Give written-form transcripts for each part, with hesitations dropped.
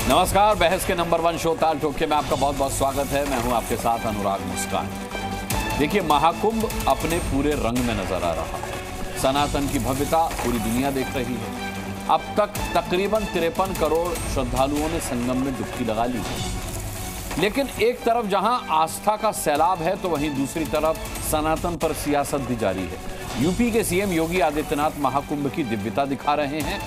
नमस्कार, बहस के नंबर 1 शो ताल ठोके में आपका बहुत बहुत स्वागत है। मैं हूं आपके साथ अनुराग मुस्कान। देखिए, महाकुंभ अपने पूरे रंग में नजर आ रहा है। सनातन की भव्यता पूरी दुनिया देख रही है। अब तक तकरीबन 53 करोड़ श्रद्धालुओं ने संगम में डुबकी लगा ली है। लेकिन एक तरफ जहां आस्था का सैलाब है तो वहीं दूसरी तरफ सनातन पर सियासत भी जारी है। यूपी के सीएम योगी आदित्यनाथ महाकुंभ की दिव्यता दिखा रहे हैं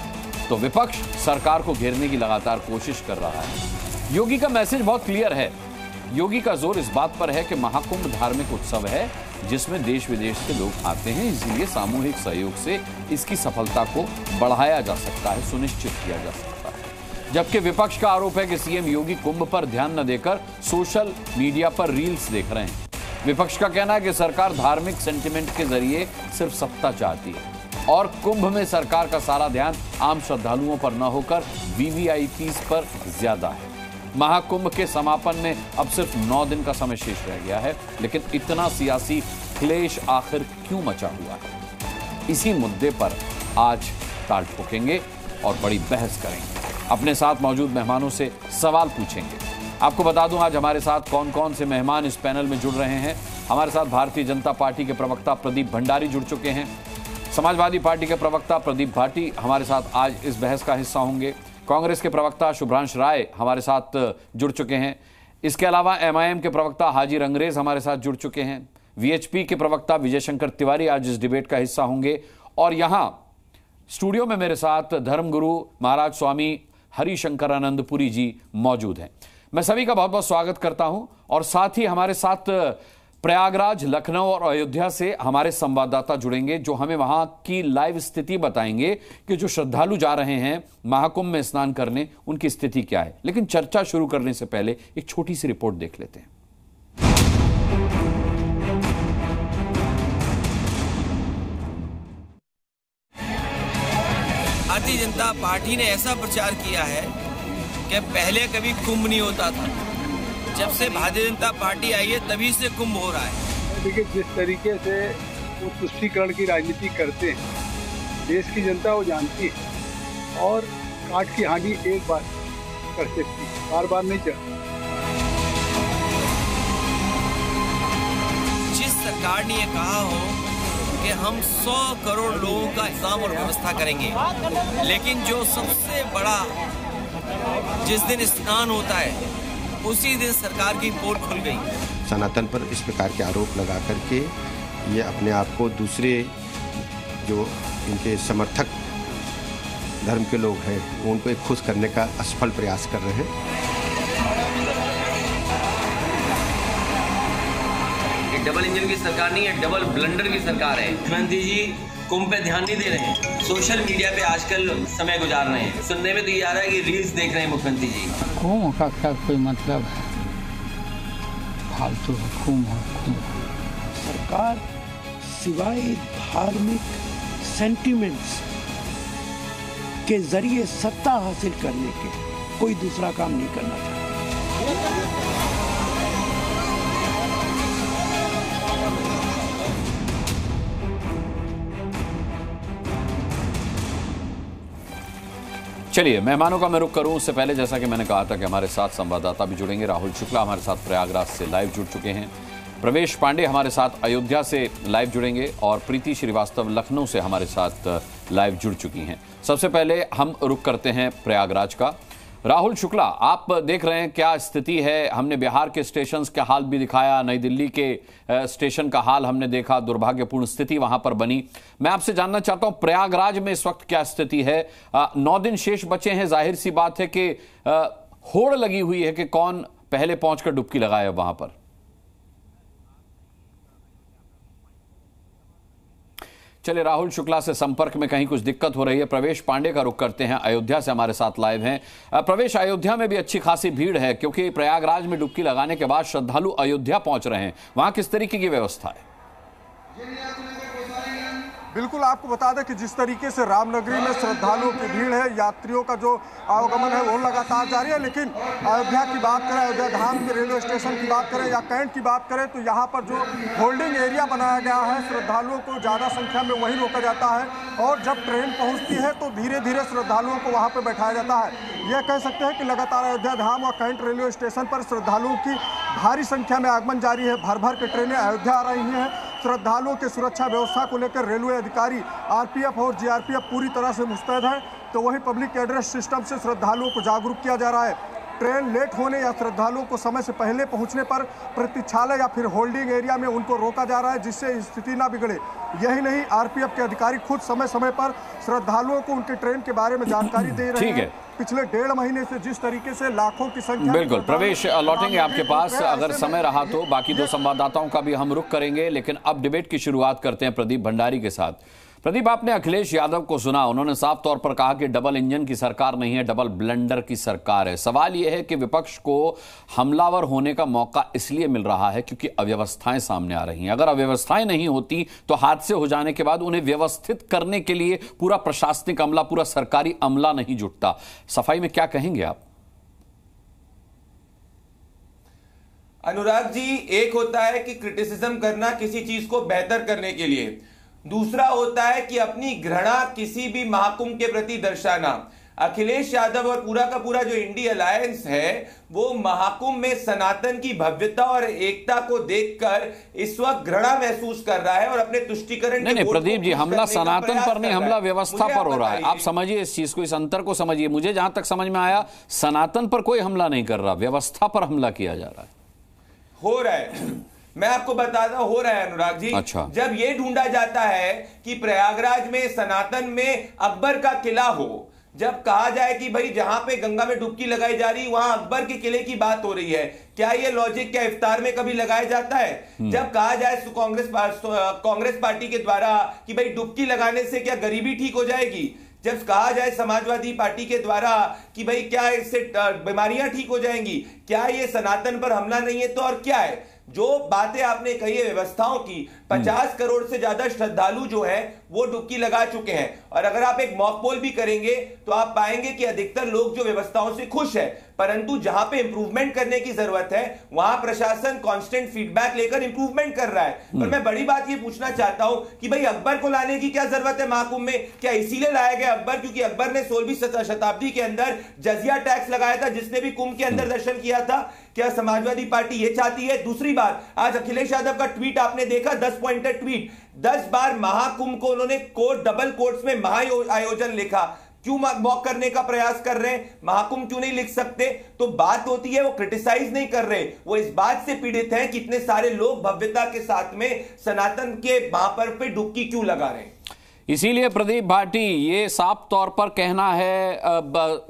तो विपक्ष सरकार को घेरने की लगातार कोशिश कर रहा है। योगी का मैसेज बहुत क्लियर है। योगी का जोर इस बात पर है कि महाकुंभ धार्मिक उत्सव है जिसमें देश विदेश से लोग आते हैं, इसीलिए सामूहिक सहयोग से इसकी सफलता को बढ़ाया जा सकता है, सुनिश्चित किया जा सकता है। जबकि विपक्ष का आरोप है कि सीएम योगी कुंभ पर ध्यान न देकर सोशल मीडिया पर रील्स देख रहे हैं। विपक्ष का कहना है कि सरकार धार्मिक सेंटिमेंट के जरिए सिर्फ सत्ता चाहती है और कुंभ में सरकार का सारा ध्यान आम श्रद्धालुओं पर न होकर वीवीआईपीज पर ज्यादा है। महाकुंभ के समापन में अब सिर्फ 9 दिन का समय शेष रह गया है, लेकिन इतना सियासी क्लेश आखिर क्यों मचा हुआ है? इसी मुद्दे पर आज ताल ठोकेंगे और बड़ी बहस करेंगे। अपने साथ मौजूद मेहमानों से सवाल पूछेंगे। आपको बता दूं आज हमारे साथ कौन कौन से मेहमान इस पैनल में जुड़ रहे हैं। हमारे साथ भारतीय जनता पार्टी के प्रवक्ता प्रदीप भंडारी जुड़ चुके हैं। समाजवादी पार्टी के प्रवक्ता प्रदीप भाटी हमारे साथ आज इस बहस का हिस्सा होंगे। कांग्रेस के प्रवक्ता शुभ्रांश राय हमारे साथ जुड़ चुके हैं। इसके अलावा एमआईएम के प्रवक्ता हाजिर अंग्रेज हमारे साथ जुड़ चुके हैं। वीएचपी के प्रवक्ता विजय शंकर तिवारी आज इस डिबेट का हिस्सा होंगे। और यहां स्टूडियो में मेरे साथ धर्मगुरु महाराज स्वामी हरिशंकरानंदपुरी जी मौजूद हैं। मैं सभी का बहुत बहुत स्वागत करता हूं। और साथ ही हमारे साथ प्रयागराज, लखनऊ और अयोध्या से हमारे संवाददाता जुड़ेंगे जो हमें वहां की लाइव स्थिति बताएंगे कि जो श्रद्धालु जा रहे हैं महाकुंभ में स्नान करने, उनकी स्थिति क्या है। लेकिन चर्चा शुरू करने से पहले एक छोटी सी रिपोर्ट देख लेते हैं। भारतीय जनता पार्टी ने ऐसा प्रचार किया है कि पहले कभी कुंभ नहीं होता था। जब से भारतीय जनता पार्टी आई है तभी से कुंभ हो रहा है। देखिए, जिस तरीके से वो तुष्टीकरण की राजनीति करते हैं, देश की जनता वो जानती है और काट की हांडी एक बार कर सकती है, बार बार नहीं चढ़ती। जिस सरकार ने ये कहा हो कि हम 100 करोड़ लोगों का इंतजाम और व्यवस्था करेंगे, लेकिन जो सबसे बड़ा जिस दिन स्नान होता है उसी दिन सरकार की पोल खुल गई। सनातन पर इस प्रकार के आरोप लगा करके ये अपने आप को दूसरे जो इनके समर्थक धर्म के लोग हैं उनको एक खुश करने का असफल प्रयास कर रहे हैं। ये डबल इंजन की सरकार नहीं है, डबल ब्लंडर की सरकार है। मुख्यमंत्री जी कुंभ पे ध्यान नहीं दे रहे हैं, सोशल मीडिया पे आजकल समय गुजार रहे हैं। सुनने में तो ये आ रहा है कि रील्स देख रहे हैं मुख्यमंत्री जी। कुंभ का क्या कोई मतलब है? फालतू कुंभ। सरकार सिवाय धार्मिक सेंटिमेंट्स के जरिए सत्ता हासिल करने के कोई दूसरा काम नहीं करना चाहती। चलिए, मेहमानों का मैं रुख करूं उससे पहले जैसा कि मैंने कहा था कि हमारे साथ संवाददाता भी जुड़ेंगे। राहुल शुक्ला हमारे साथ प्रयागराज से लाइव जुड़ चुके हैं। प्रवेश पांडे हमारे साथ अयोध्या से लाइव जुड़ेंगे और प्रीति श्रीवास्तव लखनऊ से हमारे साथ लाइव जुड़ चुकी हैं। सबसे पहले हम रुख करते हैं प्रयागराज का। राहुल शुक्ला, आप देख रहे हैं क्या स्थिति है। हमने बिहार के स्टेशन का हाल भी दिखाया, नई दिल्ली के स्टेशन का हाल हमने देखा, दुर्भाग्यपूर्ण स्थिति वहां पर बनी। मैं आपसे जानना चाहता हूं प्रयागराज में इस वक्त क्या स्थिति है। 9 दिन शेष बचे हैं। जाहिर सी बात है कि होड़ लगी हुई है कि कौन पहले पहुंचकर डुबकी लगाए वहां पर। चलिए, राहुल शुक्ला से संपर्क में कहीं कुछ दिक्कत हो रही है। प्रवेश पांडे का रुख करते हैं, अयोध्या से हमारे साथ लाइव हैं। प्रवेश, अयोध्या में भी अच्छी खासी भीड़ है क्योंकि प्रयागराज में डुबकी लगाने के बाद श्रद्धालु अयोध्या पहुंच रहे हैं। वहां किस तरीके की व्यवस्था है? बिल्कुल, आपको बता दें कि जिस तरीके से रामनगरी में श्रद्धालुओं की भीड़ है, यात्रियों का जो आवागमन है वो लगातार जारी है। लेकिन अयोध्या की बात करें, अयोध्या धाम के रेलवे स्टेशन की बात करें या कैंट की बात करें, तो यहाँ पर जो होल्डिंग एरिया बनाया गया है, श्रद्धालुओं को ज़्यादा संख्या में वहीं रोका जाता है और जब ट्रेन पहुंचती है तो धीरे धीरे श्रद्धालुओं को वहां पर बैठाया जाता है। यह कह सकते हैं कि लगातार अयोध्या धाम और कैंट रेलवे स्टेशन पर श्रद्धालुओं की भारी संख्या में आगमन जारी है। भर भर के ट्रेनें अयोध्या आ रही हैं। श्रद्धालुओं की सुरक्षा व्यवस्था को लेकर रेलवे अधिकारी, आरपीएफ और जीआरपीएफ पूरी तरह से मुस्तैद है। तो वहीं पब्लिक एड्रेस सिस्टम से श्रद्धालुओं को जागरूक किया जा रहा है। ट्रेन लेट होने या श्रद्धालुओं को समय से पहले पहुंचने पर प्रतीक्षालय या फिर होल्डिंग एरिया में उनको रोका जा रहा है, जिससे स्थिति ना बिगड़े। यही नहीं, आरपीएफ के अधिकारी खुद समय समय पर श्रद्धालुओं को उनके ट्रेन के बारे में जानकारी दे रहे हैं। पिछले 1.5 महीने से जिस तरीके से लाखों की संख्या। बिल्कुल प्रवेश, लौटेंगे आपके पास अगर समय रहा तो। बाकी दो संवाददाताओं का भी हम रुख करेंगे, लेकिन अब डिबेट की शुरुआत करते हैं प्रदीप भंडारी के साथ। प्रदीप, आपने अखिलेश यादव को सुना, उन्होंने साफ तौर पर कहा कि डबल इंजन की सरकार नहीं है, डबल ब्लेंडर की सरकार है। सवाल यह है कि विपक्ष को हमलावर होने का मौका इसलिए मिल रहा है क्योंकि अव्यवस्थाएं सामने आ रही हैं। अगर अव्यवस्थाएं नहीं होती तो हादसे हो जाने के बाद उन्हें व्यवस्थित करने के लिए पूरा प्रशासनिक अमला, पूरा सरकारी अमला नहीं जुटता। सफाई में क्या कहेंगे आप? अनुराग जी, एक होता है कि क्रिटिसिज्म करना किसी चीज को बेहतर करने के लिए, दूसरा होता है कि अपनी घृणा किसी भी महाकुंभ के प्रति दर्शाना। अखिलेश यादव और पूरा का पूरा जो इंडी अलायंस है वो महाकुंभ में सनातन की भव्यता और एकता को देखकर इस वक्त घृणा महसूस कर रहा है और अपने तुष्टीकरण। नहीं प्रदीप जी, हमला सनातन पर नहीं, हमला व्यवस्था पर हो रहा है। आप समझिए इस चीज को, इस अंतर को समझिए। मुझे जहां तक समझ में आया, सनातन पर कोई हमला नहीं कर रहा, व्यवस्था पर हमला किया जा रहा है। हो रहा है, मैं आपको बताता हूं, हो रहा है अनुराग जी। अच्छा। जब यह ढूंढा जाता है कि प्रयागराज में सनातन में अकबर का किला हो, जब कहा जाए कि भाई जहां पे गंगा में डुबकी लगाई जा रही वहां अकबर के किले की बात हो रही है, क्या ये लॉजिक क्या इफ्तार में कभी लगाया जाता है? जब कहा जाए कांग्रेस पार्टी के द्वारा कि भाई डुबकी लगाने से क्या गरीबी ठीक हो जाएगी, जब कहा जाए समाजवादी पार्टी के द्वारा कि भाई क्या इससे बीमारियां ठीक हो जाएंगी, क्या ये सनातन पर हमला नहीं है? तो और क्या है? जो बातें आपने कही है व्यवस्थाओं की, 50 करोड़ से ज्यादा श्रद्धालु जो है वो डुबकी लगा चुके हैं। और अगर आप एक मॉक पोल भी करेंगे तो आप पाएंगे कि अधिकतर लोग जो व्यवस्थाओं से खुश है, परंतु जहां पे इंप्रूवमेंट करने की जरूरत है वहां प्रशासन कांस्टेंट फीडबैक लेकर इंप्रूवमेंट कर रहा है। पर मैं बड़ी बात ये पूछना चाहता हूं कि भाई अकबर को लाने की क्या जरूरत है महाकुंभ में? क्या इसीलिए लाया गया अकबर क्योंकि अकबर ने 16वीं शताब्दी के अंदर जजिया टैक्स लगाया था जिसने भी कुंभ के अंदर दर्शन किया था? क्या समाजवादी पार्टी ये चाहती है? दूसरी बात, आज अखिलेश यादव का ट्वीट आपने देखा, 10 पॉइंटर ट्वीट, 10 बार महाकुंभ को उन्होंने कोट डबल कोट्स में महाआयोजन लिखा। क्यों मॉक करने का प्रयास कर रहे हैं? महाकुंभ क्यों नहीं लिख सकते? तो बात होती है वो क्रिटिसाइज नहीं कर रहे, वो इस बात से पीड़ित हैं कि इतने सारे लोग भव्यता के साथ में सनातन के महापर्व पे डुबकी क्यों लगा रहे हैं। इसीलिए प्रदीप भाटी ये साफ तौर पर कहना है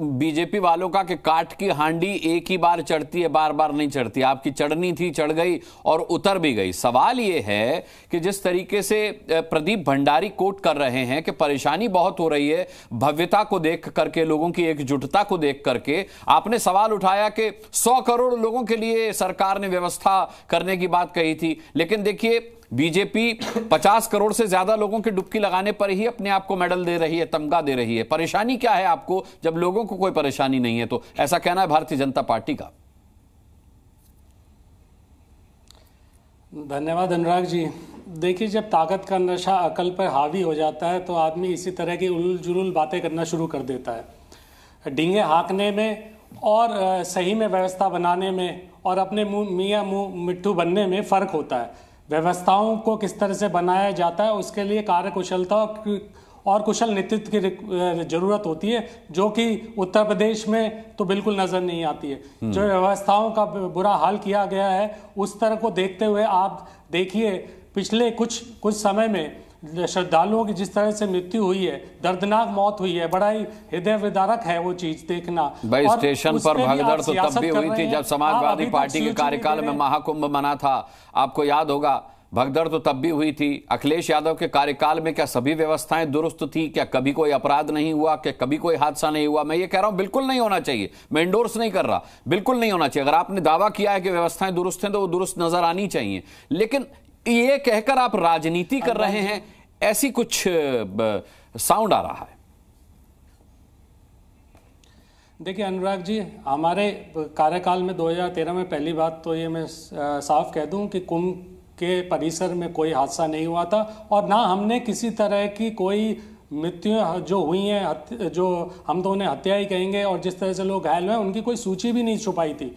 बीजेपी वालों का कि काठ की हांडी एक ही बार चढ़ती है, बार बार नहीं चढ़ती। आपकी चढ़नी थी, चढ़ गई और उतर भी गई। सवाल ये है कि जिस तरीके से प्रदीप भंडारी कोट कर रहे हैं कि परेशानी बहुत हो रही है भव्यता को देख करके, लोगों की एकजुटता को देख करके। आपने सवाल उठाया कि 100 करोड़ लोगों के लिए सरकार ने व्यवस्था करने की बात कही थी, लेकिन देखिए बीजेपी 50 करोड़ से ज्यादा लोगों के डुबकी लगाने पर ही अपने आप को मेडल दे रही है, तमगा दे रही है। परेशानी क्या है आपको जब लोगों को कोई परेशानी नहीं है? तो ऐसा कहना है भारतीय जनता पार्टी का। धन्यवाद अनुराग जी। देखिए, जब ताकत का नशा अकल पर हावी हो जाता है तो आदमी इसी तरह की उलूल जुलूल बातें करना शुरू कर देता है। डींगे हाँकने में और सही में व्यवस्था बनाने में और अपने मियाँ मुँह मिट्ठू बनने में फ़र्क होता है। व्यवस्थाओं को किस तरह से बनाया जाता है उसके लिए कार्यकुशलता और कुशल नेतृत्व की जरूरत होती है, जो कि उत्तर प्रदेश में तो बिल्कुल नजर नहीं आती है। जो व्यवस्थाओं का बुरा हाल किया गया है उस तरह को देखते हुए आप देखिए पिछले कुछ समय में श्रद्धालुओं की जिस तरह से मृत्यु हुई है, दर्दनाक मौत हुई है, बड़ा ही हृदय विदारक है वो चीज देखना। भाई स्टेशन पर भगदड़ तो तब भी हुई थी जब समाजवादी पार्टी के कार्यकाल में महाकुंभ मना था, आपको याद होगा। भगदड़ तो तब भी हुई थी। अखिलेश यादव के कार्यकाल में क्या सभी व्यवस्थाएं दुरुस्त थी? क्या कभी कोई अपराध नहीं हुआ? क्या कभी कोई हादसा नहीं हुआ? मैं ये कह रहा हूं बिल्कुल नहीं होना चाहिए, मैं इंडोर्स नहीं कर रहा, बिल्कुल नहीं होना चाहिए। अगर आपने दावा किया है कि व्यवस्थाएं दुरुस्त हैं तो वो दुरुस्त नजर आनी चाहिए, लेकिन ये कहकर आप राजनीति कर रहे हैं, ऐसी कुछ साउंड आ रहा है। देखिए अनुराग जी, हमारे कार्यकाल में 2013 में पहली बात तो ये मैं साफ कह दूं कि कुंभ के परिसर में कोई हादसा नहीं हुआ था और ना हमने किसी तरह की कोई मृत्यु जो हुई हैं, जो हम तो उन्हें हत्या ही कहेंगे, और जिस तरह से लोग घायल हुए उनकी कोई सूची भी नहीं छुपाई थी।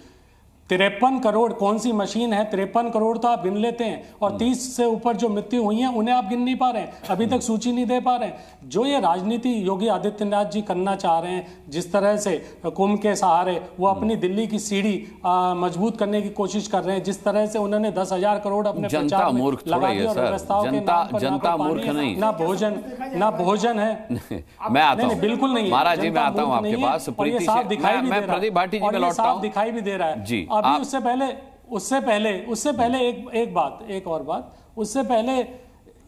53 करोड़ कौन सी मशीन है? 53 करोड़ तो आप गिन लेते हैं, और 30 से ऊपर जो मृत्यु हुई हैं उन्हें आप गिन नहीं पा रहे हैं, अभी तक सूची नहीं दे पा रहे हैं। जो ये राजनीति योगी आदित्यनाथ जी करना चाह रहे हैं, जिस तरह से कुंभ के सहारे वो अपनी दिल्ली की सीढ़ी मजबूत करने की कोशिश कर रहे हैं, जिस तरह से उन्होंने 10,000 करोड़ अपने प्रचार में लगा दिए, और व्यवस्थाओं के नाम पर जनता मूर्ख नहीं, ना भोजन है। मैं आता हूं, बिल्कुल नहीं, महाराज जी मैं आता हूं आपके पास। प्रीति से मैं प्रदीप भाटी जी में लौटता हूं, दिखाई भी दे रहा है जी। अभी उससे पहले एक और बात उससे पहले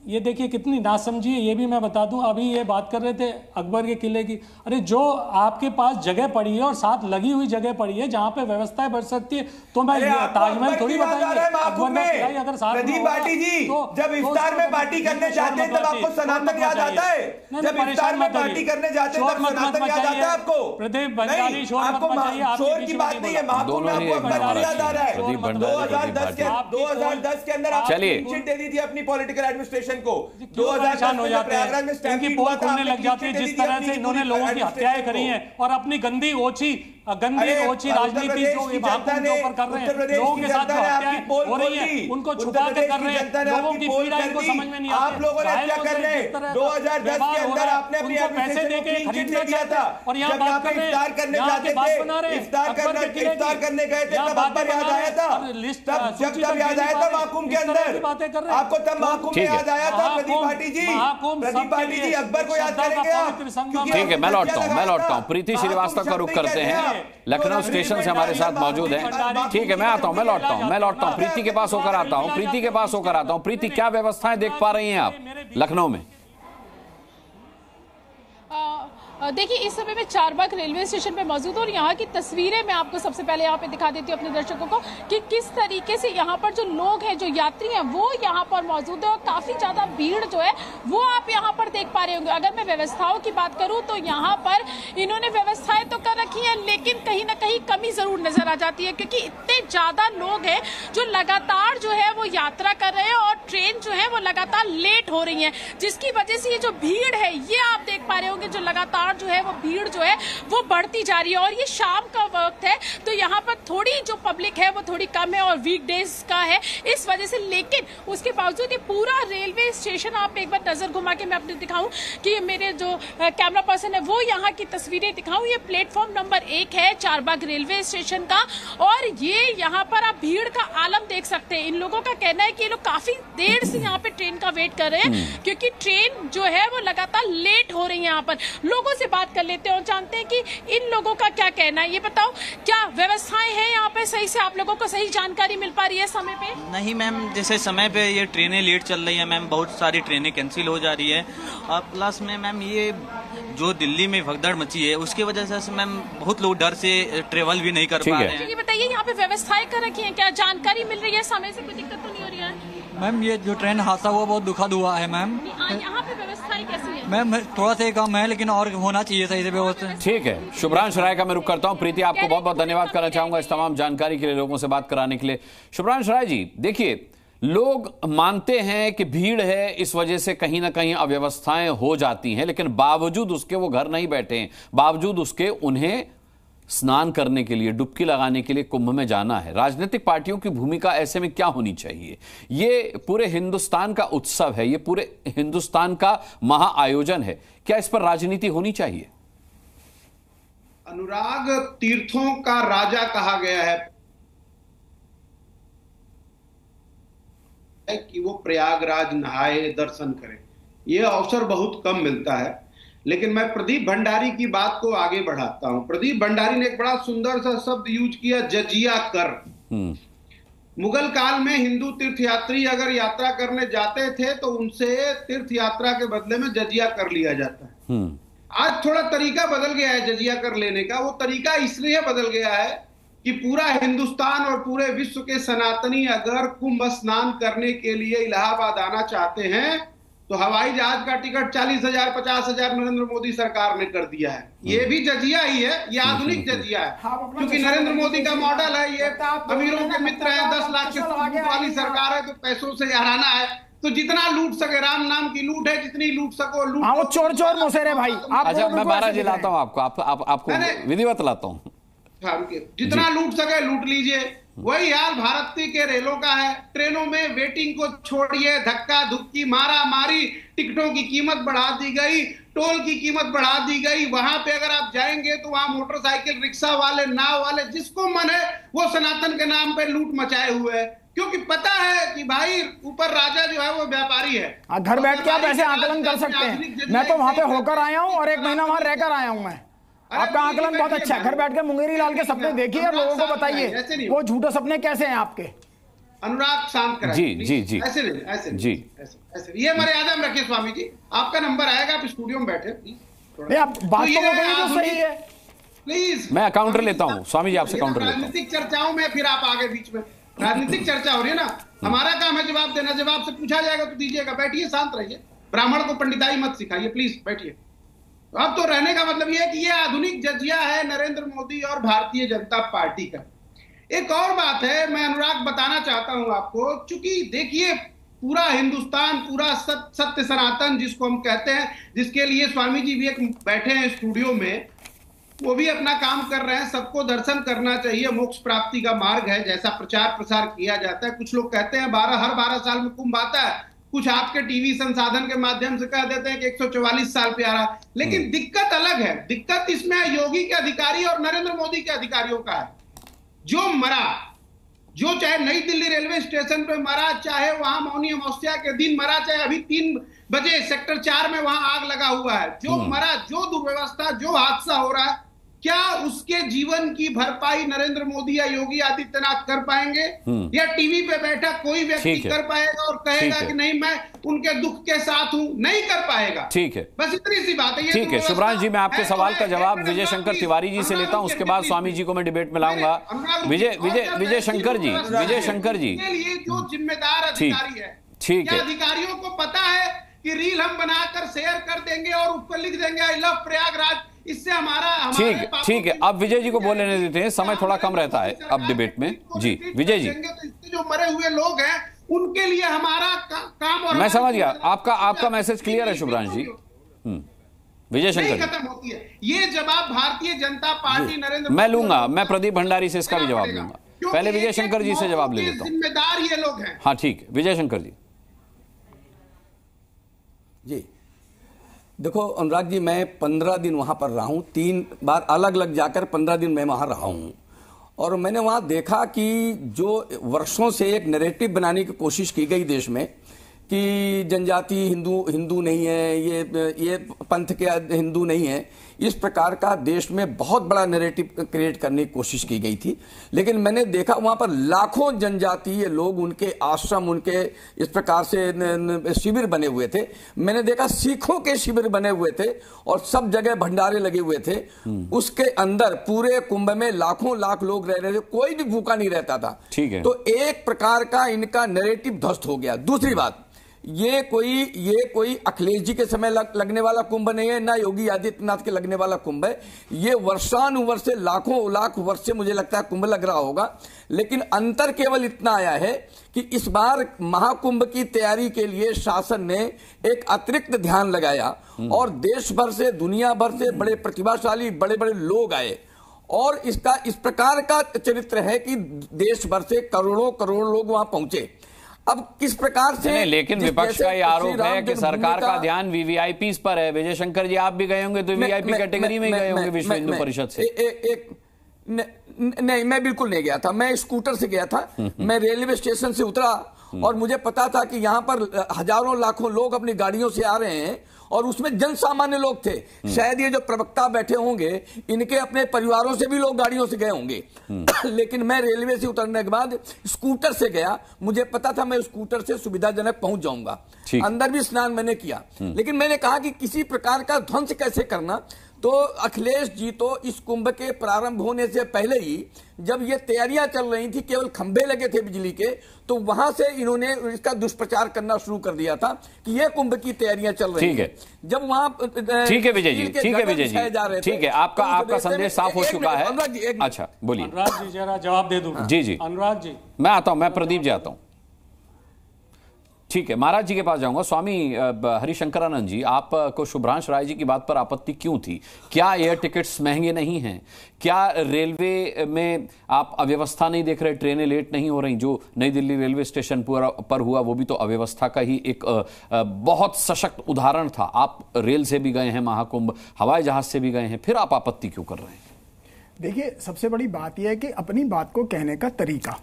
ये देखिए कितनी नासमझी है, ये भी मैं बता दूं। अभी ये बात कर रहे थे अकबर के किले की, अरे जो आपके पास जगह पड़ी है और साथ लगी हुई जगह पड़ी है जहां पे व्यवस्थाएं बढ़ सकती है, तो मैं ताजमहल थोड़ी बताएंगे अकबर में अगर साथ प्रदीप भाटी जी जब इफ्तार में पार्टी करने जाते हैं तब आपको सनातन याद आता है? जब इफ्तार में पार्टी करने जाते हैं तब सनातन याद आता है आपको? प्रदीप भंडारी शोर की बात नहीं है, महाकुंभ में आपको अकबर याद आ रहा है। 2010 के अंदर आप दे दी थी अपनी पॉलिटिकल एडमिनिस्ट्रेशन को। 2010 हो जाते हैं, इनकी पोल खुलने लग जाती है, जिस तरह से इन्होंने लोगों की हत्याएं करी हैं और अपनी गंदी ओछी राजनीति जो महाकुंभ के ऊपर कर रहे हैं, लोगों के साथ जो हत्याएं हो रही हैं उनको छुपा के कर रहे हैं, लोगों की पीड़ा इनको समझ में नहीं आती। आप लोगों ने क्या कर रहे हैं? 2010 के अंदर आपने अपनी पैसे देके खरीदने दिया था, और यहाँ बात कर रहे इफ्तार करने जाते थे, इफ्तार करने गए थे, तब अकबर याद आया था, तब याद आया था महाकुंभ के अंदर आपको, तब महाकुंभ में याद आया था। प्रदीप भाटी जी अकबर को याद करेंगे आप? ठीक है, मैं लौटता हूँ। प्रीति श्रीवास्तव का रुख करते हैं, लखनऊ स्टेशन से हमारे साथ मौजूद है। ठीक है, मैं आता हूं, मैं लौटता हूं, प्रीति के पास होकर आता हूं। प्रीति, क्या व्यवस्थाएं देख पा रही हैं आप लखनऊ में? देखिए, इस समय मैं चारबाग रेलवे स्टेशन पे मौजूद हूँ और यहाँ की तस्वीरें मैं आपको सबसे पहले यहाँ पे दिखा देती हूँ अपने दर्शकों को कि किस तरीके से यहाँ पर जो लोग हैं, जो यात्री हैं, वो यहाँ पर मौजूद है और काफी ज्यादा भीड़ जो है वो आप यहाँ पर देख पा रहे होंगे। अगर मैं व्यवस्थाओं की बात करूँ तो यहाँ पर इन्होंने व्यवस्थाएं तो कर रखी है, लेकिन कहीं ना कहीं कमी जरूर नजर आ जाती है, क्योंकि इतने ज्यादा लोग हैं जो लगातार जो है वो यात्रा कर रहे हैं और ट्रेन जो है वो लगातार लेट हो रही है, जिसकी वजह से ये जो भीड़ है ये आप देख पा रहे होंगे, जो लगातार जो है वो भीड़ जो है वो बढ़ती जा रही है। और ये शाम का वक्त है तो यहाँ पर थोड़ी जो पब्लिक है वो थोड़ी कम है और वीकडेज का है इस वजह से, लेकिन उसके बावजूद ये पूरा रेलवे स्टेशन आप एक बार नजर घुमा के मैं अपने दिखाऊं कि मेरे जो कैमरा पर्सन है वो यहाँ की तस्वीरें दिखाऊं। ये प्लेटफॉर्म नंबर 1 है चारबाग रेलवे स्टेशन का, और ये यहाँ पर आप भीड़ का आलम देख सकते हैं। इन लोगों का कहना है कि ये लोग काफी देर से यहाँ पे ट्रेन का वेट कर रहे हैं, क्योंकि ट्रेन जो है वो लगातार लेट हो रही है। यहाँ पर लोगों से बात कर लेते हैं और जानते हैं कि इन लोगों का क्या कहना है। ये बताओ, क्या व्यवस्थाएं हैं यहाँ पे सही से, आप लोगों को सही जानकारी मिल पा रही है समय पे? नहीं मैम, जैसे समय पे ये ट्रेनें लेट चल रही है मैम, बहुत सारी ट्रेनें कैंसिल हो जा रही है, और प्लस में मैम ये जो दिल्ली में भगदड़ मची है उसकी वजह से मैम बहुत लोग डर से ट्रेवल भी नहीं कर पा रहे हैं। ये बताइए, यहाँ पे व्यवस्थाएं कर रखी है, क्या जानकारी मिल रही है समय से, कोई दिक्कत तो नहीं हो रही है? मैम ये जो ट्रेन हादसा हुआ बहुत दुखद हुआ है मैम। यहाँ पे व्यवस्थाएं कैसी है? मैम थोड़ा सा कम है, लेकिन और होना चाहिए सही से व्यवस्था। ठीक है, शुभ्रांश राय का मैं रुख करता हूं। प्रीति, आपको बहुत बहुत धन्यवाद करना चाहूंगा इस तमाम जानकारी के लिए, लोगों से बात कराने के लिए। शुभ्रांश राय जी, देखिए, लोग मानते हैं कि भीड़ है, इस वजह से कहीं ना कहीं अव्यवस्थाएं हो जाती हैं, लेकिन बावजूद उसके वो घर नहीं बैठे हैं, बावजूद उसके उन्हें स्नान करने के लिए, डुबकी लगाने के लिए कुंभ में जाना है। राजनीतिक पार्टियों की भूमिका ऐसे में क्या होनी चाहिए? ये पूरे हिंदुस्तान का उत्सव है, ये पूरे हिंदुस्तान का महाआयोजन है, क्या इस पर राजनीति होनी चाहिए? अनुराग तीर्थों का राजा कहा गया है कि वो प्रयागराज नहाए, दर्शन करे। ये अवसर बहुत कम मिलता है, लेकिन मैं प्रदीप भंडारी की बात को आगे बढ़ाता हूं। प्रदीप भंडारी ने एक बड़ा सुंदर सा शब्द यूज किया, जजिया कर। मुगल काल में हिंदू तीर्थयात्री अगर यात्रा करने जाते थे तो उनसे तीर्थ यात्रा के बदले में जजिया कर लिया जाता है। आज थोड़ा तरीका बदल गया है जजिया कर लेने का। वो तरीका इसलिए बदल गया है कि पूरा हिंदुस्तान और पूरे विश्व के सनातनी अगर कुंभ स्नान करने के लिए इलाहाबाद आना चाहते हैं तो हवाई जहाज का टिकट 40,000 50,000 नरेंद्र मोदी सरकार ने कर दिया है। ये भी जजिया ही है, ये आधुनिक जजिया है, क्योंकि नरेंद्र मोदी का मॉडल है, ये अमीरों के मित्र है, 10 लाख की वाली सरकार है तो पैसों से हराना है। तो जितना लूट सके, राम नाम की लूट है, जितनी लूट सको लूट। हाँ, वो चोर चोर मोसेरे भाई। अच्छा, मैं 12 जिलाता हूँ आपको विधिवत लाता हूँ। जितना लूट सके लूट लीजिए। वही हाल भारतीय के रेलों का है। ट्रेनों में वेटिंग को छोड़िए, धक्का धुक्की, मारा मारी, टिकटों की कीमत बढ़ा दी गई, टोल की कीमत बढ़ा दी गई। वहां पे अगर आप जाएंगे तो वहां मोटरसाइकिल, रिक्शा वाले, नाव वाले, जिसको मन है वो सनातन के नाम पे लूट मचाए हुए है, क्योंकि पता है कि भाई ऊपर राजा जो है वो व्यापारी है। घर बैठ के आप ऐसे आकलन कर सकते हैं। मैं तो वहां पे होकर आया हूँ और 1 महीना वहां रहकर आया हूँ मैं। आपका आकलन बहुत अच्छा है। घर बैठ के मुंगेरी लाल के सपने देखिए और लोगों को बताइए वो झूठे सपने कैसे हैं आपके। अनुराग शांत कराइए। जी जी जी, ऐसे नहीं, ऐसे जी, ऐसे ये मर्यादा में रखिए। स्वामी जी आपका नंबर आएगा, आप स्टूडियो में बैठे प्लीज। आप बात तो सही है, प्लीज। मैं काउंटर लेता हूँ स्वामी जी, आपसे काउंटर लेता हूँ। राजनीतिक चर्चाओं में फिर आप आगे बीच में, राजनीतिक चर्चा हो रही है ना, हमारा काम है जवाब देना। जवाब से पूछा जाएगा तो दीजिएगा। बैठिए, शांत रहिए। ब्राह्मण को पंडिताई मत सिखाइए, प्लीज बैठिए। अब तो रहने का मतलब यह है कि ये आधुनिक जजिया है नरेंद्र मोदी और भारतीय जनता पार्टी का। एक और बात है, मैं अनुराग बताना चाहता हूं आपको, चूंकि देखिए पूरा हिंदुस्तान, पूरा सत्य सनातन जिसको हम कहते हैं, जिसके लिए स्वामी जी भी एक बैठे हैं स्टूडियो में, वो भी अपना काम कर रहे हैं। सबको दर्शन करना चाहिए, मोक्ष प्राप्ति का मार्ग है, जैसा प्रचार प्रसार किया जाता है। कुछ लोग कहते हैं हर 12 साल में कुंभ आता है, कुछ आपके टीवी संसाधन के माध्यम से कह देते हैं कि 144 साल पे आ रहा। लेकिन दिक्कत अलग है। दिक्कत इसमें योगी के अधिकारी और नरेंद्र मोदी के अधिकारियों का है। जो मरा, जो चाहे नई दिल्ली रेलवे स्टेशन पे मरा, चाहे वहां मौनी अमावस्या के दिन मरा, चाहे अभी 3 बजे सेक्टर 4 में वहां आग लगा हुआ है, जो मरा, जो दुर्व्यवस्था, जो हादसा हो रहा है, क्या उसके जीवन की भरपाई नरेंद्र मोदी या योगी आदित्यनाथ कर पाएंगे? या टीवी पे बैठा कोई व्यक्ति कर पाएगा और कहेगा कि नहीं मैं उनके दुख के साथ हूं? नहीं कर पाएगा। ठीक है, बस इतनी सी बात है। ठीक है शुभ्रांश जी, मैं आपके सवाल का जवाब विजय शंकर तिवारी जी से लेता हूं, उसके बाद स्वामी जी को मैं डिबेट में लाऊंगा। विजय शंकर जी, जो जिम्मेदार अधिकारी है, ठीक है, अधिकारियों को पता है कि रील हम बनाकर शेयर कर देंगे और ऊपर लिख देंगे आई लव प्रयागराज, इससे हमारा ठीक है। अब विजय जी को बोल लेने देते हैं, समय थोड़ा कम रहता है अब डिबेट में। जी विजय जी, जो मरे हुए लोग हैं उनके लिए हमारा काम, और मैं समझ गया आपका मैसेज क्लियर है शुभ्रांश जी। विजय शंकर खत्म होती है। ये जवाब भारतीय जनता पार्टी नरेंद्र मैं लूंगा, मैं प्रदीप भंडारी से इसका भी जवाब लूंगा। पहले विजय शंकर जी से जवाब ले लेता हूं। जिम्मेदार ये लोग हैं। हाँ ठीक है, विजय शंकर जी। जी देखो अनुराग जी, मैं 15 दिन वहाँ पर रहा हूँ, 3 बार अलग अलग जाकर 15 दिन मैं वहाँ रहा हूँ। और मैंने वहाँ देखा कि जो वर्षों से एक नैरेटिव बनाने की कोशिश की गई देश में कि जनजाति हिंदू नहीं है, ये पंथ के हिंदू नहीं है, इस प्रकार का देश में बहुत बड़ा नैरेटिव क्रिएट करने की कोशिश की गई थी। लेकिन मैंने देखा वहां पर लाखों जनजातीय लोग, उनके आश्रम, उनके इस प्रकार से शिविर बने हुए थे। मैंने देखा सिखों के शिविर बने हुए थे और सब जगह भंडारे लगे हुए थे। उसके अंदर पूरे कुंभ में लाखों लाख लोग रह रहे थे, कोई भी भूखा नहीं रहता था। ठीक है, तो एक प्रकार का इनका नैरेटिव ध्वस्त हो गया। दूसरी बात, ये कोई अखिलेश जी के समय लगने वाला कुंभ नहीं है, ना योगी आदित्यनाथ के लगने वाला कुंभ है। ये वर्षानुवर्ष से लाखों लाख वर्ष से मुझे लगता है कुंभ लग रहा होगा। लेकिन अंतर केवल इतना आया है कि इस बार महाकुंभ की तैयारी के लिए शासन ने एक अतिरिक्त ध्यान लगाया और देश भर से, दुनिया भर से बड़े प्रतिभाशाली बड़े बड़े लोग आए। और इसका इस प्रकार का चरित्र है कि देश भर से करोड़ों करोड़ लोग वहां पहुंचे। अब किस प्रकार से नहीं, लेकिन विपक्ष का ये आरोप है कि सरकार का ध्यान वीवीआईपी पर है। विजय शंकर जी, आप भी गए होंगे तो वीवीआईपी कैटेगरी में गए होंगे विश्व हिंदू परिषद से। नहीं, मैं बिल्कुल नहीं गया था, मैं स्कूटर से गया था। मैं रेलवे स्टेशन से उतरा और मुझे पता था कि यहाँ पर हजारों लाखों लोग अपनी गाड़ियों से आ रहे हैं और उसमें जन सामान्य लोग थे। शायद ये जो प्रवक्ता बैठे होंगे इनके अपने परिवारों से भी लोग गाड़ियों से गए होंगे। लेकिन मैं रेलवे से उतरने के बाद स्कूटर से गया, मुझे पता था मैं स्कूटर से सुविधाजनक पहुंच जाऊंगा। अंदर भी स्नान मैंने किया। लेकिन मैंने कहा कि किसी प्रकार का ध्वंस कैसे करना, तो अखिलेश जी तो इस कुंभ के प्रारंभ होने से पहले ही, जब ये तैयारियां चल रही थी, केवल खंभे लगे थे बिजली के, तो वहां से इन्होंने इसका दुष्प्रचार करना शुरू कर दिया था कि ये कुंभ की तैयारियां चल रही है। जब वहां ठीक है विजय जी, ठीक है विजय जी, ठीक है, आपका संदेश साफ हो चुका है। अच्छा बोलिए अनुराग जी, जरा जवाब दे दूं। जी जी अनुराग जी, मैं आता हूं, मैं प्रदीप जी आता हूं। ठीक है, महाराज जी के पास जाऊंगा। स्वामी हरिशंकरानंद जी, आपको शुभ्रांश राय जी की बात पर आपत्ति क्यों थी? क्या एयर टिकट्स महंगे नहीं हैं? क्या रेलवे में आप अव्यवस्था नहीं देख रहे? ट्रेनें लेट नहीं हो रही? जो नई दिल्ली रेलवे स्टेशन पर हुआ वो भी तो अव्यवस्था का ही एक बहुत सशक्त उदाहरण था। आप रेल से भी गए हैं महाकुंभ, हवाई जहाज से भी गए हैं, फिर आप आपत्ति क्यों कर रहे हैं? देखिए, सबसे बड़ी बात यह है कि अपनी बात को कहने का तरीका,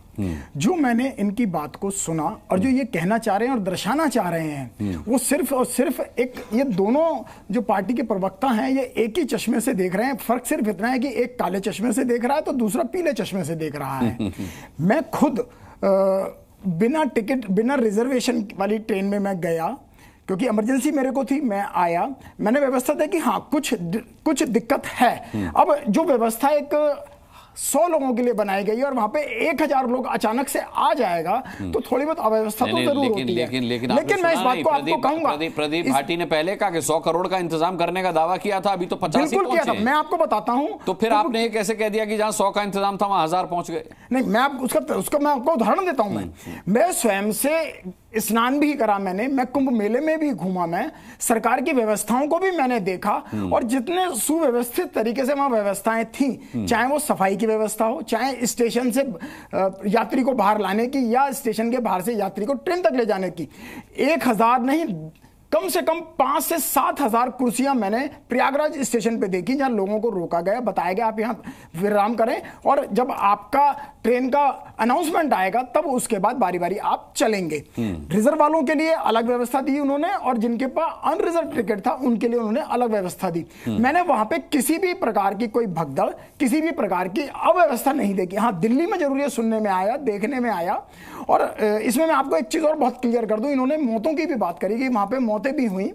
जो मैंने इनकी बात को सुना और जो ये कहना चाह रहे हैं और दर्शाना चाह रहे हैं, वो सिर्फ और सिर्फ एक, ये दोनों जो पार्टी के प्रवक्ता हैं ये एक ही चश्मे से देख रहे हैं। फर्क सिर्फ इतना है कि एक काले चश्मे से देख रहा है तो दूसरा पीले चश्मे से देख रहा है। मैं खुद बिना टिकट, बिना रिजर्वेशन वाली ट्रेन में मैं गया, क्योंकि इमरजेंसी मेरे को थी। मैं आया, मैंने व्यवस्था देखी, हाँ कुछ दिक्कत है। अब जो व्यवस्था एक 100 लोगों के लिए बनाई गई और वहां पे 1000 लोग अचानक से आ जाएगा तो थोड़ी बहुत अव्यवस्था तो जरूर होती है। लेकिन मैं इस बात को आपको कहूंगा, प्रदीप भाटी ने पहले कहा कि 100 करोड़ का इंतजाम करने का दावा किया था, अभी तो 50 बिल्कुल किया था। मैं आपको बताता हूं। तो फिर आपने ये कैसे कह दिया कि जहां 100 का इंतजाम था वहां 1000 पहुंच गए? नहीं, मैं उसका मैं आपको उदाहरण देता हूं। मैं स्वयं से स्नान भी करा, मैं कुंभ मेले में भी घूमा, मैं सरकार की व्यवस्थाओं को भी मैंने देखा और जितने सुव्यवस्थित तरीके से वहां व्यवस्थाएं थी, चाहे वो सफाई की व्यवस्था हो, चाहे स्टेशन से यात्री को बाहर लाने की या स्टेशन के बाहर से यात्री को ट्रेन तक ले जाने की, 1000 नहीं, कम से कम 5 से 7,000 कुर्सियां मैंने प्रयागराज स्टेशन पे देखी, जहां लोगों को रोका गया, बताया गया आप यहां विराम करें और जब आपका ट्रेन का अनाउंसमेंट आएगा तब उसके बाद बारी बारी आप चलेंगे। रिजर्व वालों के लिए अलग व्यवस्था दी उन्होंने और जिनके पास अनरिजर्व टिकट था उनके लिए उन्होंने अलग व्यवस्था दी। मैंने वहां पे किसी भी प्रकार की कोई भगदड़, किसी भी प्रकार की अव्यवस्था नहीं देखी। हाँ, दिल्ली में जरूर ये सुनने में आया, देखने में आया। और इसमें मैं आपको एक चीज और बहुत क्लियर कर दूं, इन्होंने मौतों की भी बात करी कि वहां पे मौतें भी हुई।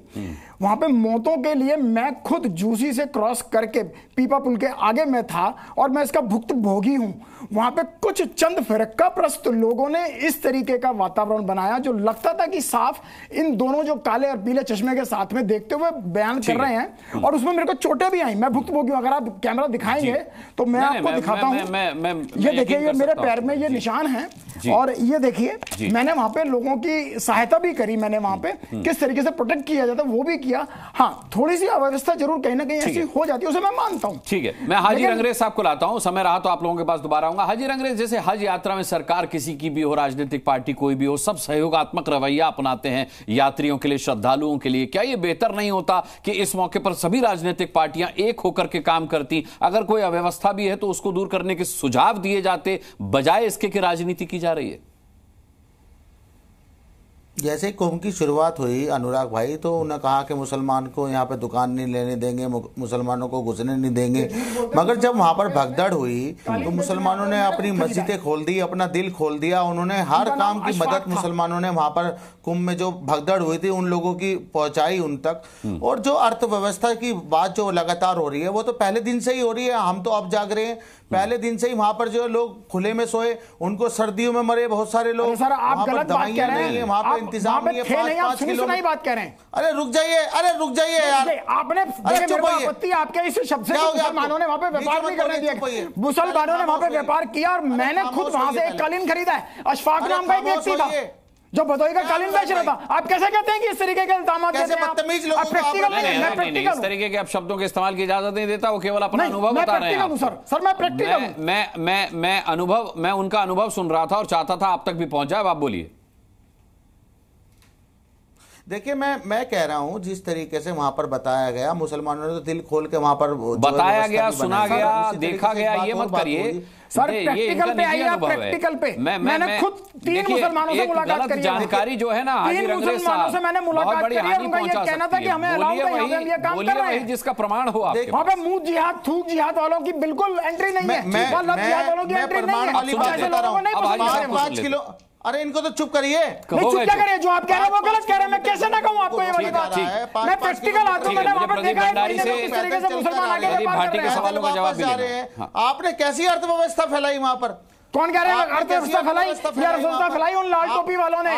वहां पे मौतों के लिए मैं खुद जूसी से क्रॉस करके पीपा पुल के आगे में था और मैं इसका भुक्तभोगी हूं। वहां पे कुछ चंद फिरक्काप्रस्त लोगों ने इस तरीके का वातावरण बनाया जो लगता था कि साफ इन दोनों जो काले और पीले चश्मे के साथ में देखते हुए बयान कर रहे हैं और उसमें मेरे को चोटें भी आई। मैं भुक्तभोगी हूं। अगर आप कैमरा दिखाएंगे तो मैं आपको दिखाता हूं। ये देखिए, ये मेरे पैर में ये निशान है और ये देखिए, मैंने वहां पे लोगों की सहायता भी करी। मैंने वहां पे किस तरीके से प्रोटेक्ट किया जाता है वो भी किया। हाँ, थोड़ी सी अव्यवस्था जरूर कहीं ना कहीं ऐसी हो जाती है, उसे मैं मानता हूं। ठीक है, मैं हाजी रंगरेज साहब को लाता हूं। समय रहा तो आप लोगों के पास दोबारा आऊंगा। हाजी रंगरेज, जैसे हज यात्रा में सरकार किसी की भी हो, राजनीतिक पार्टी कोई भी हो, सब सहयोगात्मक रवैया अपनाते हैं यात्रियों के लिए, श्रद्धालुओं के लिए। क्या यह बेहतर नहीं होता कि इस मौके पर सभी राजनीतिक पार्टियां एक होकर के काम करती? अगर कोई अव्यवस्था भी है तो उसको दूर करने के सुझाव दिए जाते, बजाय इसके कि राजनीति की जा रही है। जैसे कुंभ की शुरुआत हुई अनुराग भाई, तो उन्होंने कहा कि मुसलमान को यहाँ पे दुकान नहीं लेने देंगे, मुसलमानों को घुसने नहीं देंगे। मगर जब वहाँ पर भगदड़ हुई तो मुसलमानों ने अपनी मस्जिदें खोल दी, अपना दिल खोल दिया। उन्होंने हर काम की मदद मुसलमानों ने वहाँ पर कुंभ में जो भगदड़ हुई थी उन लोगों की पहुंचाई उन तक। और जो अर्थव्यवस्था की बात जो लगातार हो रही है वो तो पहले दिन से ही हो रही है। हम तो अब जाग रहे हैं, पहले दिन से ही वहां पर जो लोग खुले में सोए, उनको सर्दियों में मरे बहुत सारे लोग। सर, आप गलत बात कह रहे हैं। वहां पर इंतजाम नहीं है। 5-5 किलो नहीं बात कह रहे हैं। अरे रुक जाइए यार। आपने आपत्ति आपके इस शब्द से मुसलमानों ने वहां पे व्यापार नहीं करने दिया। मुसलमानों ने वहां पे व्यापार किया और मैंने खुद वहां से एक कालीन खरीदा है। अशफाक नाम का एक व्यक्ति था जो बदोई का कालीन बेच रहा था। आप कैसे कहते हैं कि इस तरीके के इल्जाम देते हैं? बदतमीज लोग। इस तरीके के आप शब्दों के इस्तेमाल की इजाजत नहीं देता, वो केवल अपना अनुभव बता रहे हैं। सर मैं प्रैक्टिकल मैं उनका अनुभव सुन रहा था और चाहता था आप तक भी पहुंच जाए। आप बोलिए। देखिए, मैं कह रहा हूं जिस तरीके से वहां पर बताया गया, मुसलमानों ने तो दिल खोल के वहां पर बताया गया, सुना गया, देखा गया। ये मत करिए सर, प्रैक्टिकल पे आइए। प्रैक्टिकल पे मैंने खुद 3 मुसलमानों से मुलाकात करी। जानकारी जो है ना, हाजी रंगरेज साहब से मैंने मुलाकात करी और उनका ये कहना था कि हमें अलाउ है, हम ये काम कर रहे हैं, जिसका प्रमाण हो। वहां पे मुंह जिहाद, थूक जिहाद वालों की बिल्कुल एंट्री नहीं है। लफ जिहाद वालों की एंट्री नहीं है। 5 किलो। अरे इनको तो चुप करिए। चुप क्या करिए? जो आप कह रहे हैं वो गलत कह रहे हैं। मैं कैसे ना कहूं आपको ये वाली बात? मैं प्रैक्टिकल आदमी, मैंने वहां पर देखा है किस तरीके से मुसलमान आगे भाटी के सवालों का जवाब भी दे। आपने कैसी अर्थव्यवस्था फैलाई वहां पर? कौन कह रहे हैं अर्थव्यवस्था फैलाई? अर्थव्यवस्था फैलाई उन लाल टोपी वालों ने।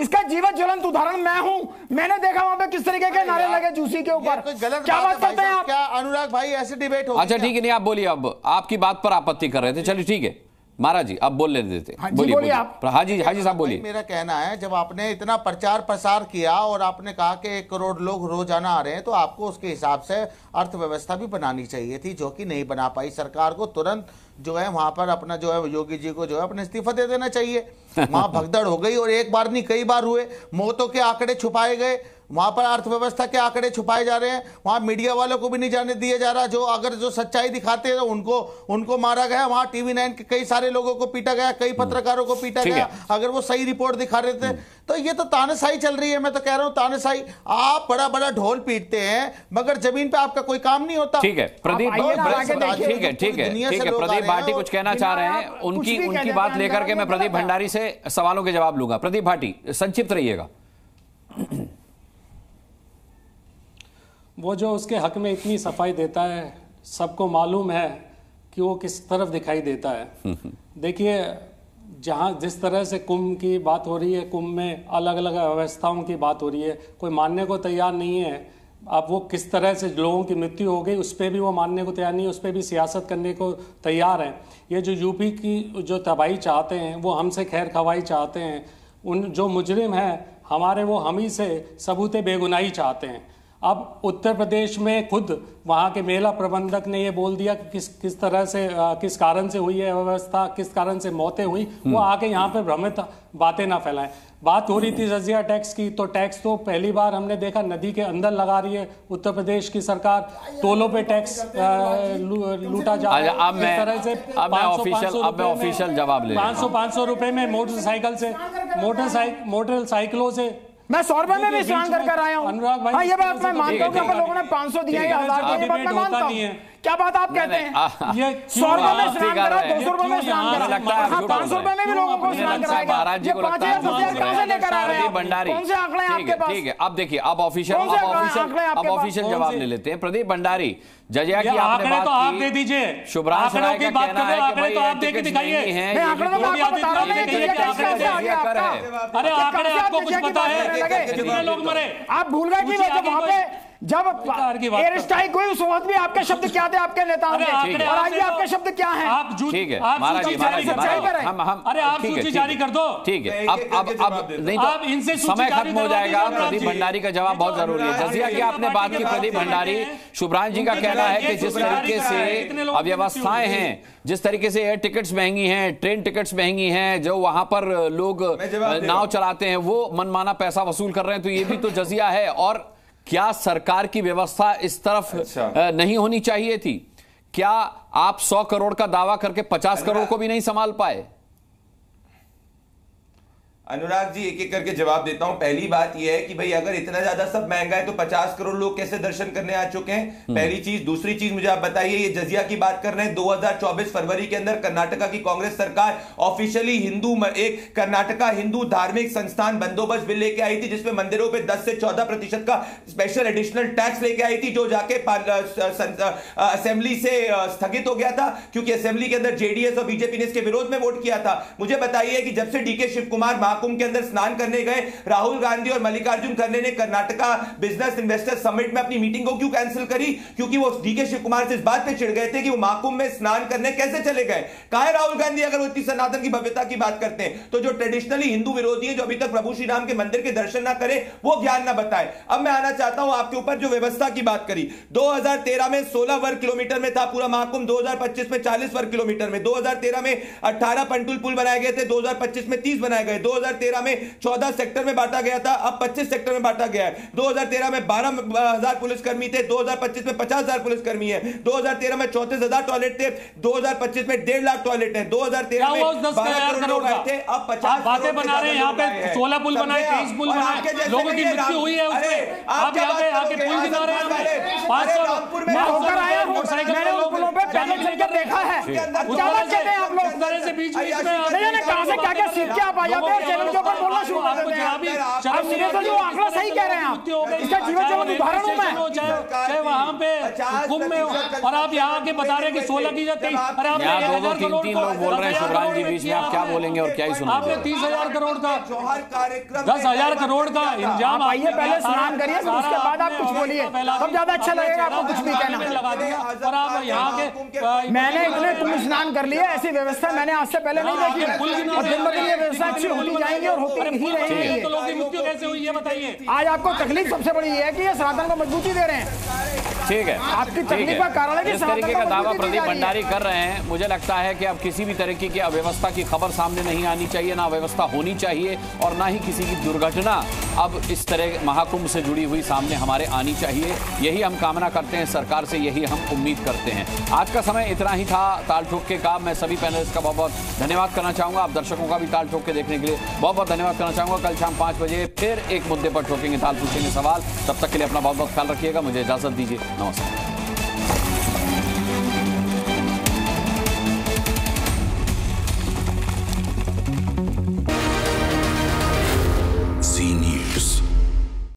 इसका जीवन ज्वलंत उदाहरण मैं हूं। मैंने देखा वहां पे किस तरीके के नारे लगे जूसी के ऊपर। क्या बात करते हैं आप? क्या अनुराग भाई ऐसे डिबेट हो? अच्छा ठीक है, नहीं आप बोलिए। अब आपकी बात पर आपत्ति कर रहे थे, चलिए ठीक है। महाराज जी आप बोल लेते थे। हाँ जी, बोलिए आप। हाँ जी साहब बोलिए। मेरा कहना है, जब आपने इतना प्रचार प्रसार किया और आपने कहा कि 1 करोड़ लोग रोजाना आ रहे हैं, तो आपको उसके हिसाब से अर्थव्यवस्था भी बनानी चाहिए थी, जो कि नहीं बना पाई। सरकार को तुरंत जो है वहां पर अपना जो है योगी जी को जो है अपना इस्तीफा दे देना चाहिए। वहां भगदड़ हो गई और एक बार नहीं कई बार हुए, मौतों के आंकड़े छुपाए गए, वहां पर अर्थव्यवस्था के आंकड़े छुपाए जा रहे हैं, वहां मीडिया वालों को भी नहीं जाने दिया जा रहा, जो अगर जो सच्चाई दिखाते हैं उनको मारा गया, वहां TV9 के कई सारे लोगों को पीटा गया, कई पत्रकारों को पीटा गया, अगर वो सही रिपोर्ट दिखा रहे थे। तो ये तो तानाशाही चल रही है, मैं तो कह रहा हूं तानाशाही। आप बड़ा बड़ा ढोल पीटते हैं मगर जमीन पे आपका कोई काम नहीं होता। ठीक है प्रदीप, ठीक है प्रदीप भाटी कुछ कहना चाह रहे हैं, उनकी बात लेकर के मैं प्रदीप भंडारी से सवालों के जवाब लूंगा। प्रदीप भाटी संक्षिप्त रहिएगा। वो जो उसके हक में इतनी सफाई देता है, सबको मालूम है कि वो किस तरफ दिखाई देता है। देखिए, जहाँ जिस तरह से कुंभ की बात हो रही है, कुंभ में अलग अलग व्यवस्थाओं की बात हो रही है, कोई मानने को तैयार नहीं है। अब वो किस तरह से लोगों की मृत्यु हो गई उस पर भी वो मानने को तैयार नहीं है, उस पर भी सियासत करने को तैयार है। ये जो यूपी की जो तबाही चाहते हैं, वो हमसे खैर खवाई चाहते हैं। उन जो मुजरिम हैं हमारे, वो हम ही से सबूते बेगुनाही चाहते हैं। अब उत्तर प्रदेश में खुद वहाँ के मेला प्रबंधक ने ये बोल दिया कि किस तरह से किस कारण से हुई है व्यवस्था, किस कारण से मौतें हुई, वो आके यहाँ पे भ्रमित बातें ना फैलाएं। बात हो रही थी जजिया टैक्स की, तो टैक्स तो पहली बार हमने देखा नदी के अंदर लगा रही है उत्तर प्रदेश की सरकार। टोलों पे टैक्स लूटा जा रहा है। अब मैं ऑफिशियल जवाब ले 500 रुपए में मोटरसाइकिलों से मैं 100 रुपए में भी स्नान कर आया हूँ। अनुराग भाई, हाँ ये बात मैं मानता हूँ कि लोगों ने 500 दिया या 1000 दिया, ये बात मैं मानता हूँ। क्या बात आप कहते हैं? ये 100 रुपए में स्नान करा, 200 रुपए में स्नान करा, 500 रुपए में भी लोगों को स्नान कराएगा। महाराज जी को लगता है कहां से लेकर आ रहे हैं भंडारी? कौन से आंकड़े आपके पास? ठीक है, अब देखिए, अब ऑफिशियल जवाब ले लेते हैं। प्रदीप भंडारी, जजिया की आपने बात की, दे दीजिए। शुभ्रांश राय का कहना है कि भाई आप देके दिखाइए। मैं आंकड़े तो आपको बता रहा हूं, अरे आंकड़े आपको कुछ पता है कितने लोग मरे? आप भूल गए कि वहां पे जब एयर स्ट्राइक हुई उस वक्त भी आपके शब्द क्या थे आपके नेताओं के, और आज भी आपके शब्द क्या हैं? आप ठीक है, महाराज जी अरे आप सूची जारी कर दो। ठीक है, अब नहीं तो इनसे समय खत्म हो जाएगा। प्रदीप भंडारी का जवाब बहुत जरूरी है। जजिया की आपने बात की, प्रदीप भंडारी, शुभ्रांश जी का कहना है कि जिस तरीके से अव्यवस्थाएं हैं, जिस तरीके से एयर टिकट्स महंगी हैं, ट्रेन टिकट्स महंगी हैं, जो वहां पर लोग नाव चलाते हैं वो मनमाना पैसा वसूल कर रहे हैं, तो ये भी तो जजिया है। और क्या सरकार की व्यवस्था इस तरफ नहीं होनी चाहिए थी? क्या आप 100 करोड़ का दावा करके 50 करोड़ को भी नहीं संभाल पाए? अनुराग जी, एक एक करके जवाब देता हूं। पहली बात यह है कि भाई अगर इतना ज्यादा सब महंगा है तो 50 करोड़ लोग कैसे दर्शन करने आ चुके हैं? पहली चीज। दूसरी चीज मुझे आप बताइए, ये जजिया की बात कर रहे हैं, 2024 फरवरी के अंदर कर्नाटका की कांग्रेस सरकार ऑफिशियली एक कर्नाटका हिंदू धार्मिक संस्थान बंदोबस्त बिल लेके आई थी, जिसमें मंदिरों पर 10 से 14% का स्पेशल एडिशनल टैक्स लेके आई थी, जो जाके असेंबली से स्थगित हो गया था, क्योंकि असेंबली के अंदर जेडीएस और बीजेपी ने इसके विरोध में वोट किया था। मुझे बताइए कि जब से डीके शिव कुमार कुंभ के अंदर स्नान करने गए, राहुल गांधी और मल्लिकार्जुन खड़गे ने कर्नाटका बिजनेस इन्वेस्टर समिट में अपनी मीटिंग को क्यों कैंसिल करी? क्योंकि वो डीके शिव कुमार से इस बात पे चिढ़ गए थे कि वो महाकुंभ में स्नान करने कैसे चले गए। कहा है राहुल गांधी, अगर वो इतनी सनातन की भव्यता की बात करते हैं तो जो ट्रेडिशनली हिंदू विरोधी है, जो अभी तक प्रभु श्री राम के मंदिर के दर्शन ना करे, वो ज्ञान ना बताए। अब मैं आना चाहता हूं आपके ऊपर, जो व्यवस्था की बात करी, 2013 में 16 वर्ग किलोमीटर में था पूरा महाकुंभ, 2025 में 40 वर्ग किलोमीटर में, 2013 में 18 पंटुल पुल बनाए गए थे, 2025 में 30 बनाए गए, 2013 में 14 सेक्टर में बांटा गया था, अब 25 सेक्टर में बांटा गया है। 2013 में 12,000 पुलिसकर्मी थे, 2025 में 50,000 पुलिसकर्मी है। 2013 में 34,000 टॉयलेट थे, 2025 में 1.5 लाख टॉयलेट है। 2013 में 12 करोड़ लोग आए थे, अब 50 बातें बना रहे हैं। यहाँ पे 16 पुल बनाए, 23 पुल बनाए, लोगों की मृत्यु हुई है उसमें। आप यहाँ पे आके पुल गिना रहे हैं। 500 मैं होकर आया हूँ, मैंने उन पुलों पे पैदल चलकर देखा है। क्या बात कहते हैं आप लोग? बीच में कहां से क्या क्या सीख के आप आ जाते हैं, चैनल के ऊपर बोलना शुरू कर देते हैं। आप सीरियसली वो आंकड़ा सही कह रहे हैं आप, इसका जीवन जीवन उदाहरण हूं मैं। चाहे वहां पे कुंभ में और आप यहाँ के बता रहे कि 16 की 23, अरे आपने 1000 करोड़ तीन लोग बोल रहे हैं शुभराम जी बीच में, आप क्या बोलेंगे और क्या ही सुना? आपने 30,000 करोड़ का 10,000 करोड़ का इंतजाम, आइए पहले स्नान करिए, फिर उसके बाद आप कुछ बोलिए, तब ज्यादा अच्छा लगेगा आपको कुछ भी कहना। लगा दिया और आप यहाँ के, मैंने इतने कुंभ स्नान कर लिए, ऐसी व्यवस्था मैंने आज से पहले नहीं देखी, और दिन ब दिन ये व्यवस्था अच्छी होती जाएंगी और होती ही रहेगी। तो लोगों की मृत्यु कैसे हुई ये बताइए। आज आपको तकलीफ सबसे बड़ी ये है कि ये सनातन को मजबूती दे रहे हैं। ठीक है, आपकी तकलीफ का कारण है कि इस तरीके का दावा प्रदीप भंडारी कर रहे हैं। मुझे लगता है कि अब किसी भी तरीके की अव्यवस्था की खबर सामने नहीं आनी चाहिए, ना अव्यवस्था होनी चाहिए और ना ही किसी की दुर्घटना अब इस तरह महाकुंभ से जुड़ी हुई सामने हमारे आनी चाहिए। यही हम कामना करते हैं सरकार से, यही हम उम्मीद करते हैं। आज का समय इतना ही था ताल ठोक के का। मैं सभी पैनलिस्ट का बहुत बहुत धन्यवाद करना चाहूंगा, आप दर्शकों का भी ताल ठोक के देखने के लिए बहुत बहुत धन्यवाद करना चाहूंगा। कल शाम 5 बजे फिर एक मुद्दे पर ठोकेंगे ताल, पूछेंगे सवाल। तब तक के लिए अपना बहुत बहुत ख्याल रखिएगा। मुझे इजाजत दीजिए, नमस्कार।